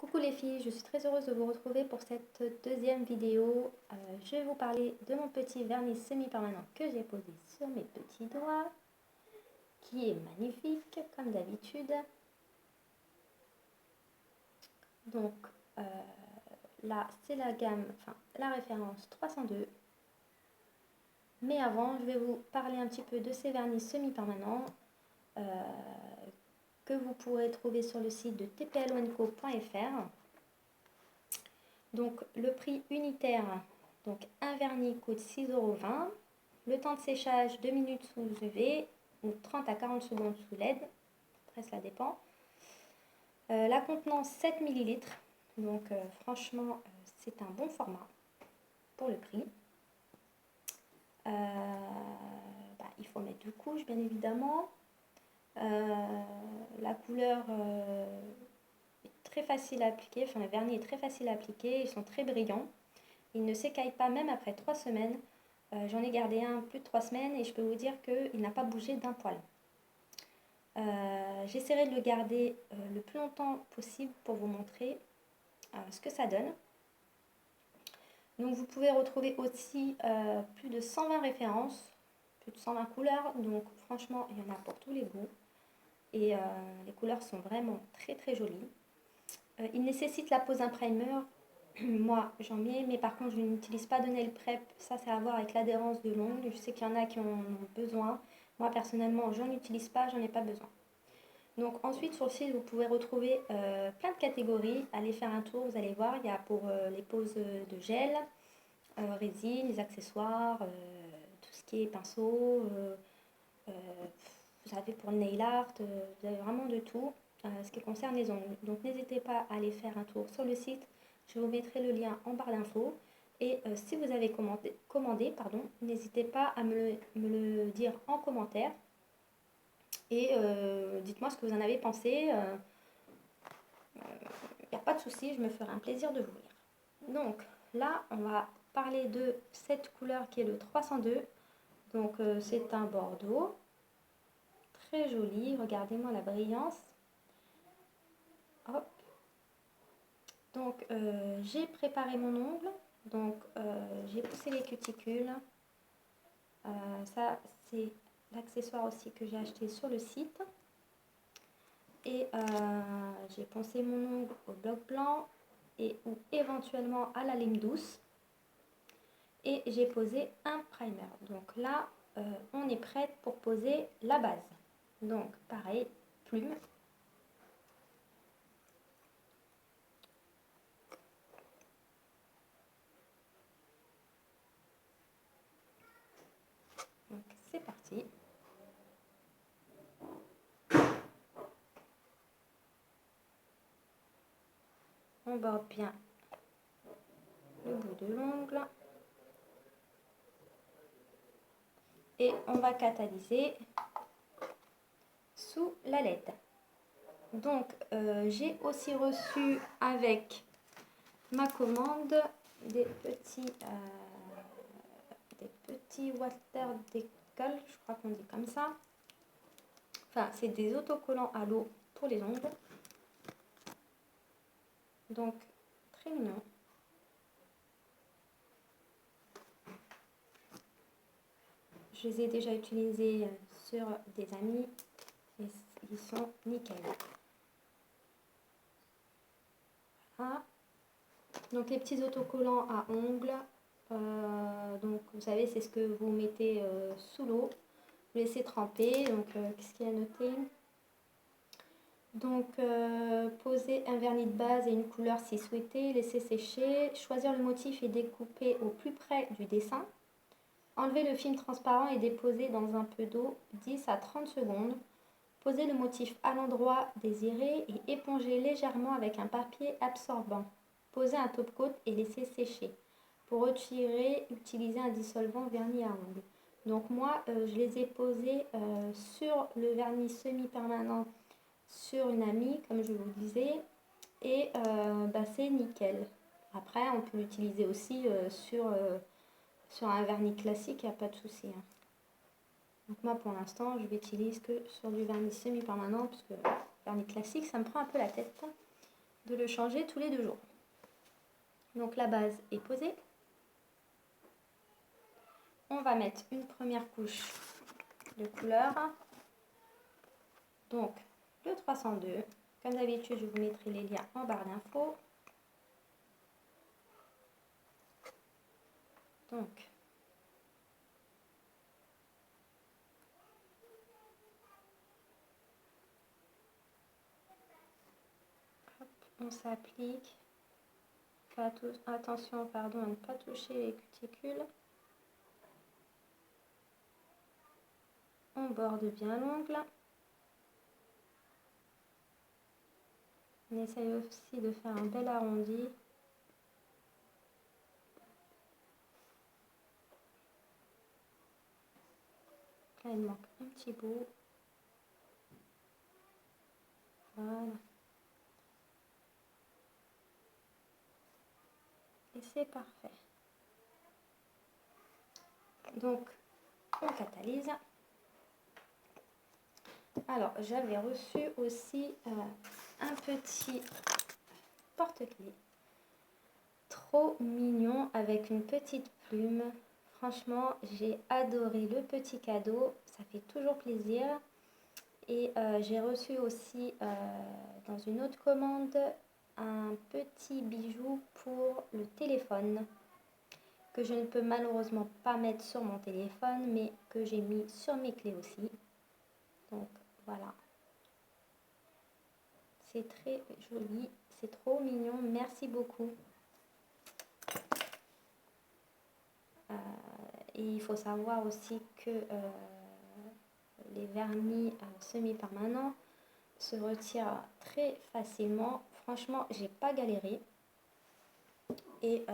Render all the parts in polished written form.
Coucou les filles, je suis très heureuse de vous retrouver pour cette deuxième vidéo. Je vais vous parler de mon petit vernis semi-permanent que j'ai posé sur mes petits doigts, qui est magnifique comme d'habitude. Donc là c'est la gamme, enfin la référence 302. Mais avant, je vais vous parler un petit peu de ces vernis semi-permanents que vous pourrez trouver sur le site de tplwenco.fr. Donc le prix unitaire, donc un vernis coûte 6,20 €. Le temps de séchage 2 minutes sous UV ou 30 à 40 secondes sous LED, après cela dépend. La contenance 7 ml, donc franchement c'est un bon format pour le prix. Il faut mettre 2 couches bien évidemment. La couleur très facile à appliquer, enfin le vernis est très facile à appliquer, ils sont très brillants, ils ne s'écaillent pas même après 3 semaines. J'en ai gardé un plus de 3 semaines et je peux vous dire qu'il n'a pas bougé d'un poil. J'essaierai de le garder le plus longtemps possible pour vous montrer ce que ça donne. Donc vous pouvez retrouver aussi plus de 120 références, plus de 120 couleurs, donc franchement il y en a pour tous les goûts et les couleurs sont vraiment très très jolies. Il nécessite la pose d'un primer. Moi j'en mets, mais par contre je n'utilise pas de nail prep, ça c'est à voir avec l'adhérence de l'ongle. Je sais qu'il y en a qui en ont besoin, moi personnellement j'en utilise pas, j'en ai pas besoin. Donc ensuite sur le site vous pouvez retrouver plein de catégories, allez faire un tour, vous allez voir, il y a pour les poses de gel, résine, les accessoires, tout ce qui est pinceau, vous avez pour le nail art, vous avez vraiment de tout ce qui concerne les ongles. Donc n'hésitez pas à aller faire un tour sur le site, je vous mettrai le lien en barre d'infos. Et si vous avez commandé, n'hésitez pas à me le dire en commentaire. Et dites-moi ce que vous en avez pensé. Il n'y a pas de souci, je me ferai un plaisir de vous lire. Donc là, on va parler de cette couleur qui est le 302. Donc c'est un bordeaux. Très joli, regardez-moi la brillance. Hop. Donc j'ai préparé mon ongle. Donc j'ai poussé les cuticules. Ça c'est l'accessoire aussi que j'ai acheté sur le site. Et j'ai poncé mon ongle au bloc blanc et ou éventuellement à la lime douce. Et j'ai posé un primer. Donc là, on est prête pour poser la base. Donc pareil, plume. Donc c'est parti. On borde bien le bout de l'ongle. Et on va catalyser sous la LED. Donc j'ai aussi reçu avec ma commande des petits water decal, je crois qu'on dit comme ça. Enfin c'est des autocollants à l'eau pour les ongles. Donc très mignon. Je les ai déjà utilisés sur des amis et ils sont nickel. Voilà. Donc les petits autocollants à ongles, donc vous savez c'est ce que vous mettez sous l'eau, vous laissez tremper. Donc qu'est-ce qu'il y a noté? Donc poser un vernis de base et une couleur si souhaité, laisser sécher, choisir le motif et découper au plus près du dessin. Enlever le film transparent et déposer dans un peu d'eau 10 à 30 secondes. Poser le motif à l'endroit désiré et éponger légèrement avec un papier absorbant. Poser un top coat et laisser sécher. Pour retirer, utilisez un dissolvant vernis à ongles. Donc moi, je les ai posés sur le vernis semi-permanent sur une amie, comme je vous le disais. Et c'est nickel. Après, on peut l'utiliser aussi sur un vernis classique, il n'y a pas de souci. Hein. Donc moi pour l'instant je l'utilise que sur du vernis semi-permanent parce que le vernis classique ça me prend un peu la tête. de le changer tous les 2 jours. Donc la base est posée. On va mettre une première couche de couleur. Donc le 302. Comme d'habitude, je vous mettrai les liens en barre d'infos. Donc, hop, on s'applique. Attention, pardon, à ne pas toucher les cuticules. On borde bien l'ongle. On essaye aussi de faire un bel arrondi. Là, il manque un petit bout. Voilà. Et c'est parfait. Donc, on catalyse. Alors, j'avais reçu aussi un petit porte-clés. Trop mignon avec une petite plume. Franchement, j'ai adoré le petit cadeau. Ça fait toujours plaisir. Et j'ai reçu aussi dans une autre commande un petit bijou pour le téléphone que je ne peux malheureusement pas mettre sur mon téléphone mais que j'ai mis sur mes clés aussi. Donc voilà. C'est très joli. C'est trop mignon. Merci beaucoup. Et il faut savoir aussi que les vernis semi-permanents se retirent très facilement. Franchement, j'ai pas galéré. Et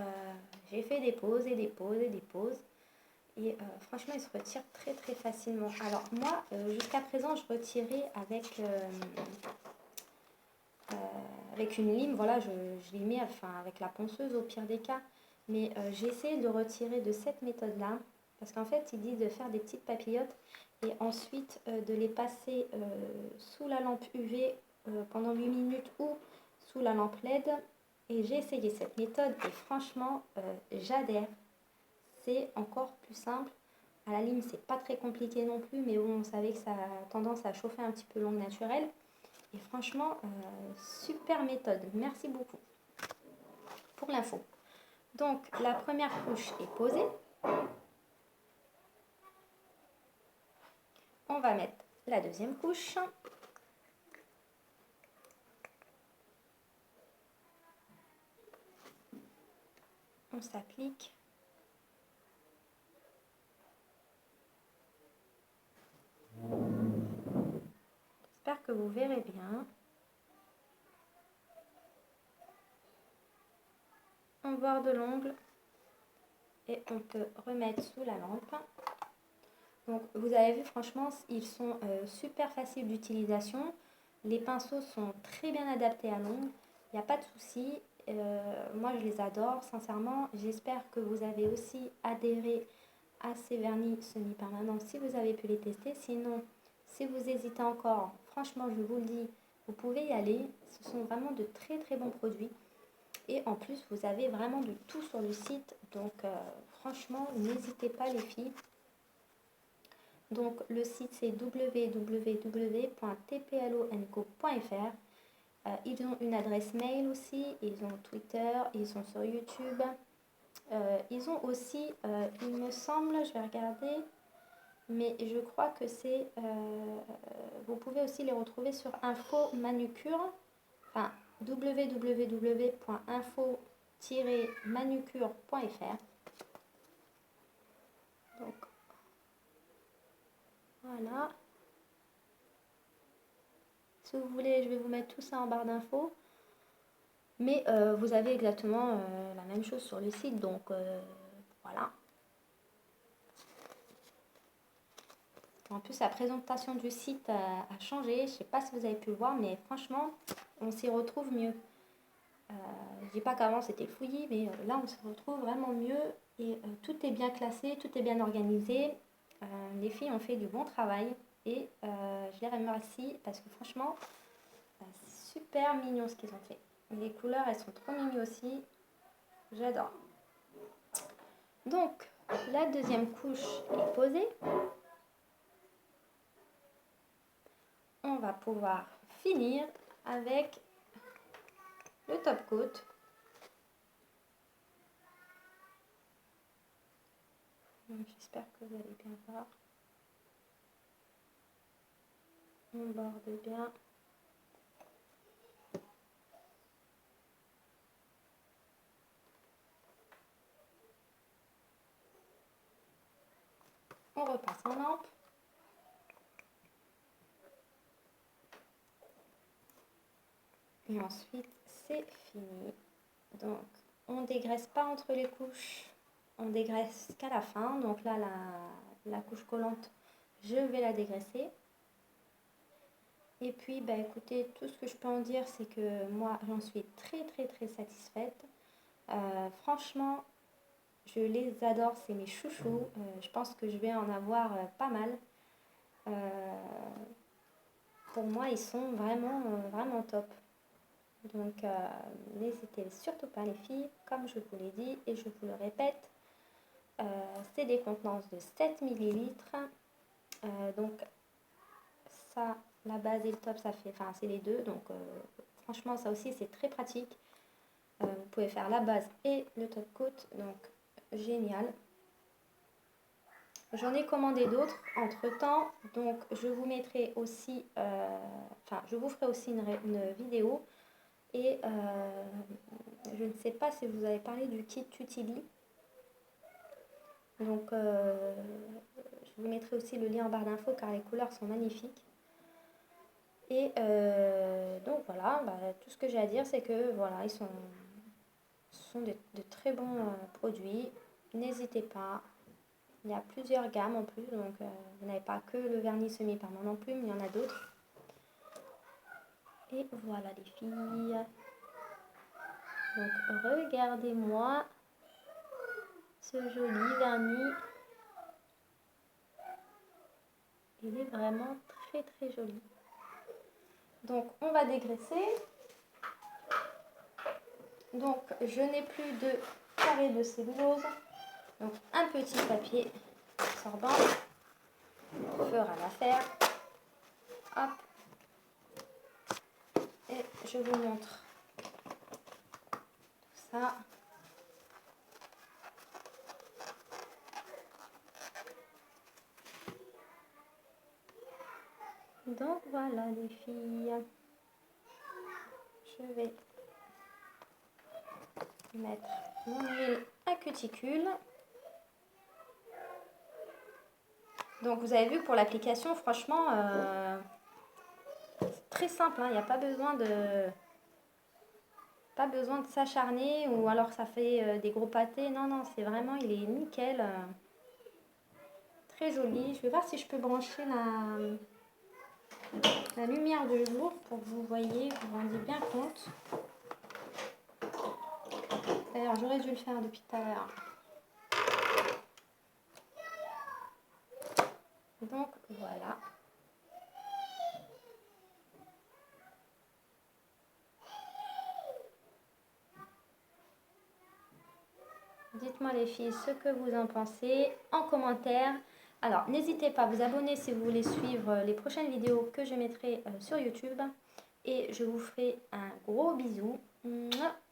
j'ai fait des pauses et des pauses et des pauses. Et franchement, ils se retirent très très facilement. Alors moi, jusqu'à présent, je retirais avec une lime. Voilà, je l'ai mis avec la ponceuse au pire des cas. Mais j'ai essayé de le retirer de cette méthode-là. Parce qu'en fait, ils disent de faire des petites papillotes et ensuite de les passer sous la lampe UV pendant 8 minutes ou sous la lampe LED. Et j'ai essayé cette méthode et franchement, j'adhère. C'est encore plus simple. À la lime, c'est pas très compliqué non plus, mais bon, on savait que ça a tendance à chauffer un petit peu l'ongle naturel. Et franchement, super méthode. Merci beaucoup pour l'info. Donc, la première couche est posée. On va mettre la deuxième couche. On s'applique. J'espère que vous verrez bien. On borde l'ongle et on peut remettre sous la lampe. Donc vous avez vu, franchement, ils sont super faciles d'utilisation. Les pinceaux sont très bien adaptés à l'ongle. Il n'y a pas de souci. Moi, je les adore, sincèrement. J'espère que vous avez aussi adhéré à ces vernis semi-permanents si vous avez pu les tester. Sinon, si vous hésitez encore, franchement, je vous le dis, vous pouvez y aller. Ce sont vraiment de très très bons produits. Et en plus, vous avez vraiment de tout sur le site. Donc, franchement, n'hésitez pas les filles. Donc, le site, c'est www.tplonco.fr. Ils ont une adresse mail aussi. Ils ont Twitter. Ils sont sur YouTube. Ils ont aussi, il me semble, je vais regarder, mais je crois que c'est... vous pouvez aussi les retrouver sur Info Manucure. Enfin, www.info-manucure.fr. Donc, voilà. Si vous voulez, je vais vous mettre tout ça en barre d'infos. Mais vous avez exactement la même chose sur le site. Donc, voilà. En plus, la présentation du site a changé. Je ne sais pas si vous avez pu le voir, mais franchement, on s'y retrouve mieux. Je ne dis pas qu'avant c'était fouillis, mais là on se retrouve vraiment mieux et tout est bien classé, tout est bien organisé. Les filles ont fait du bon travail et je les remercie parce que franchement, c'est super mignon ce qu'ils ont fait. Les couleurs, elles sont trop mimi aussi. J'adore. Donc, la deuxième couche est posée. On va pouvoir finir avec le top coat. J'espère que vous allez bien voir. On borde bien. On repasse en lampe. Et ensuite, c'est fini. Donc, on ne dégraisse pas entre les couches. On dégraisse qu'à la fin. Donc là, la couche collante, je vais la dégraisser. Et puis, bah, écoutez, tout ce que je peux en dire, c'est que moi, j'en suis très satisfaite. Franchement, je les adore, c'est mes chouchous. Je pense que je vais en avoir pas mal. Pour moi, ils sont vraiment top. Donc, n'hésitez surtout pas les filles, comme je vous l'ai dit et je vous le répète, c'est des contenances de 7 ml. Donc, ça, la base et le top, ça fait, enfin, c'est les deux. Donc, franchement, ça aussi, c'est très pratique. Vous pouvez faire la base et le top coat. Donc, génial. J'en ai commandé d'autres entre temps. Donc, je vous mettrai aussi, je vous ferai aussi une vidéo. Et je ne sais pas si vous avez parlé du kit Utili. Donc, je vous mettrai aussi le lien en barre d'infos car les couleurs sont magnifiques. Et donc voilà, tout ce que j'ai à dire, c'est que voilà, ce sont de très bons produits. N'hésitez pas. Il y a plusieurs gammes en plus, donc vous n'avez pas que le vernis semi-permanent non plus, mais il y en a d'autres. Et voilà les filles. Donc regardez-moi ce joli vernis. Il est vraiment très joli. Donc on va dégraisser. Donc je n'ai plus de carré de cellulose. Donc un petit papier absorbant fera l'affaire. Hop. Et je vous montre tout ça. Donc voilà les filles. Je vais mettre mon huile à cuticule. Donc vous avez vu pour l'application, franchement, c'est très simple. Il n'y a pas besoin de s'acharner ou alors ça fait des gros pâtés. Non, c'est vraiment, il est nickel. Très joli. Je vais voir si je peux brancher la lumière de jour pour que vous voyez, vous vous rendiez bien compte. D'ailleurs, j'aurais dû le faire depuis tout à l'heure. Donc voilà. Dites-moi les filles ce que vous en pensez en commentaire. Alors n'hésitez pas à vous abonner si vous voulez suivre les prochaines vidéos que je mettrai sur YouTube. Et je vous ferai un gros bisou.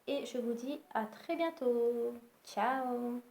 Et je vous dis à très bientôt. Ciao!